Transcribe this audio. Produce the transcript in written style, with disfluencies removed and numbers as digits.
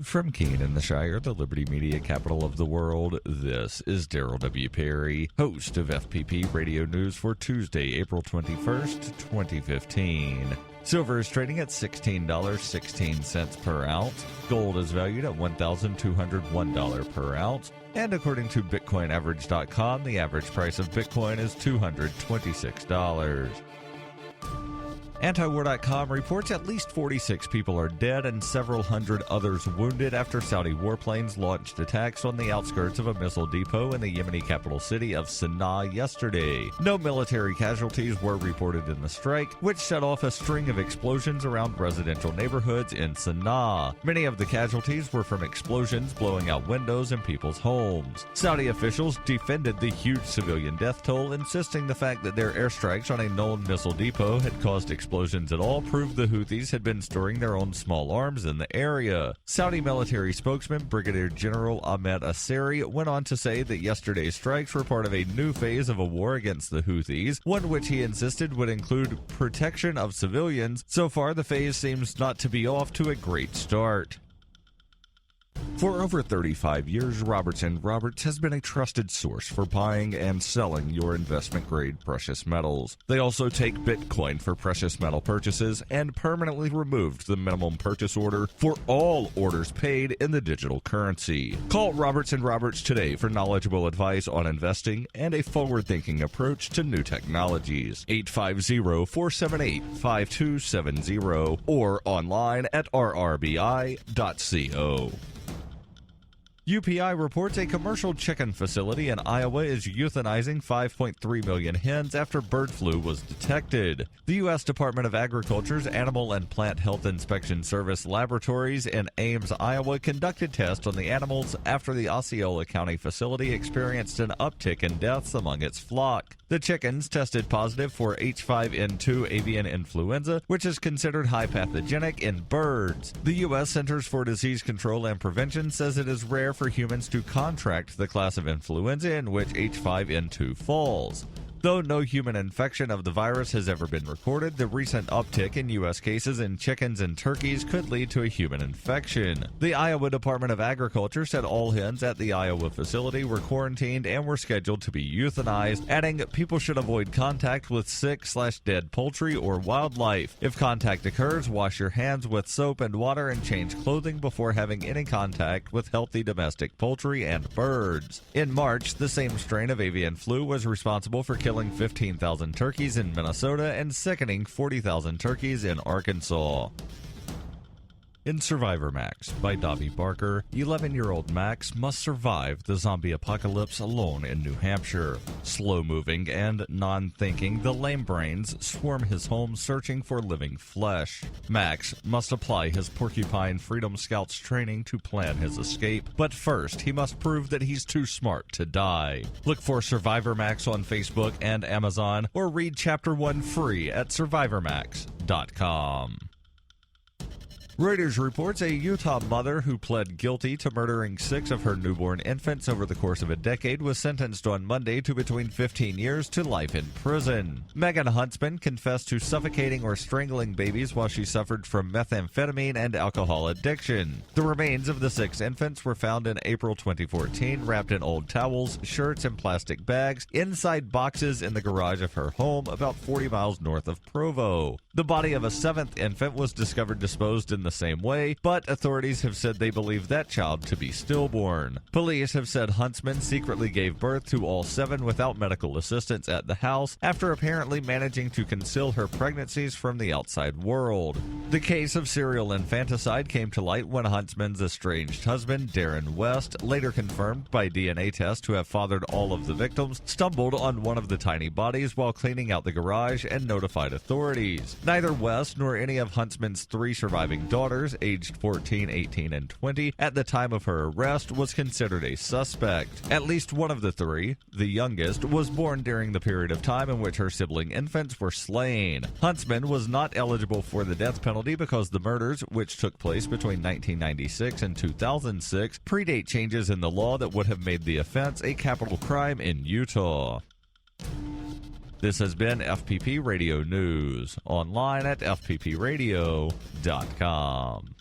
From Keene in the Shire, the Liberty Media capital of the world, this is Daryl W. Perry, host of FPP Radio News for Tuesday, April 21st, 2015. Silver is trading at $16.16 per ounce. Gold is valued at $1,201 per ounce. And according to BitcoinAverage.com, the average price of Bitcoin is $226. Antiwar.com reports at least 46 people are dead and several hundred others wounded after Saudi warplanes launched attacks on the outskirts of a missile depot in the Yemeni capital city of Sana'a yesterday. No military casualties were reported in the strike, which set off a string of explosions around residential neighborhoods in Sana'a. Many of the casualties were from explosions blowing out windows in people's homes. Saudi officials defended the huge civilian death toll, insisting the fact that their airstrikes on a known missile depot had caused explosions at all proved the Houthis had been storing their own small arms in the area. Saudi military spokesman Brigadier General Ahmed Asseri went on to say that yesterday's strikes were part of a new phase of a war against the Houthis, one which he insisted would include protection of civilians. So far, the phase seems not to be off to a great start. For over 35 years, Robertson Roberts has been a trusted source for buying and selling your investment-grade precious metals. They also take Bitcoin for precious metal purchases and permanently removed the minimum purchase order for all orders paid in the digital currency. Call Robertson Roberts today for knowledgeable advice on investing and a forward-thinking approach to new technologies. 850-478-5270 or online at rrbi.co. UPI reports a commercial chicken facility in Iowa is euthanizing 5.3 million hens after bird flu was detected. The U.S. Department of Agriculture's Animal and Plant Health Inspection Service laboratories in Ames, Iowa, conducted tests on the animals after the Osceola County facility experienced an uptick in deaths among its flock. The chickens tested positive for H5N2 avian influenza, which is considered high pathogenic in birds. The U.S. Centers for Disease Control and Prevention says it is rare for humans to contract the class of influenza in which H5N2 falls. Though no human infection of the virus has ever been recorded, the recent uptick in U.S. cases in chickens and turkeys could lead to a human infection. The Iowa Department of Agriculture said all hens at the Iowa facility were quarantined and were scheduled to be euthanized, adding people should avoid contact with sick/dead poultry or wildlife. If contact occurs, wash your hands with soap and water and change clothing before having any contact with healthy domestic poultry and birds. In March, the same strain of avian flu was responsible for killing 15,000 turkeys in Minnesota and sickening 40,000 turkeys in Arkansas. In Survivor Max by Davi Barker, 11-year-old Max must survive the zombie apocalypse alone in New Hampshire. Slow-moving and non-thinking, the lame brains swarm his home searching for living flesh. Max must apply his Porcupine Freedom Scouts training to plan his escape, but first he must prove that he's too smart to die. Look for Survivor Max on Facebook and Amazon, or read Chapter 1 free at survivormax.com. Reuters reports a Utah mother who pled guilty to murdering 6 of her newborn infants over the course of a decade was sentenced on Monday to between 15 years to life in prison. Megan Huntsman confessed to suffocating or strangling babies while she suffered from methamphetamine and alcohol addiction. The remains of the 6 infants were found in April 2014, wrapped in old towels, shirts, and plastic bags inside boxes in the garage of her home about 40 miles north of Provo. The body of a 7th infant was discovered disposed in the same way, but authorities have said they believe that child to be stillborn. Police have said Huntsman secretly gave birth to all 7 without medical assistance at the house after apparently managing to conceal her pregnancies from the outside world. The case of serial infanticide came to light when Huntsman's estranged husband, Darren West, later confirmed by DNA tests to have fathered all of the victims, stumbled on one of the tiny bodies while cleaning out the garage and notified authorities. Neither West nor any of Huntsman's 3 surviving daughters, aged 14, 18, and 20, at the time of her arrest was considered a suspect. At least one of the 3, the youngest, was born during the period of time in which her sibling infants were slain. Huntsman was not eligible for the death penalty because the murders, which took place between 1996 and 2006, predate changes in the law that would have made the offense a capital crime in Utah. This has been FPP Radio News, online at fppradio.com.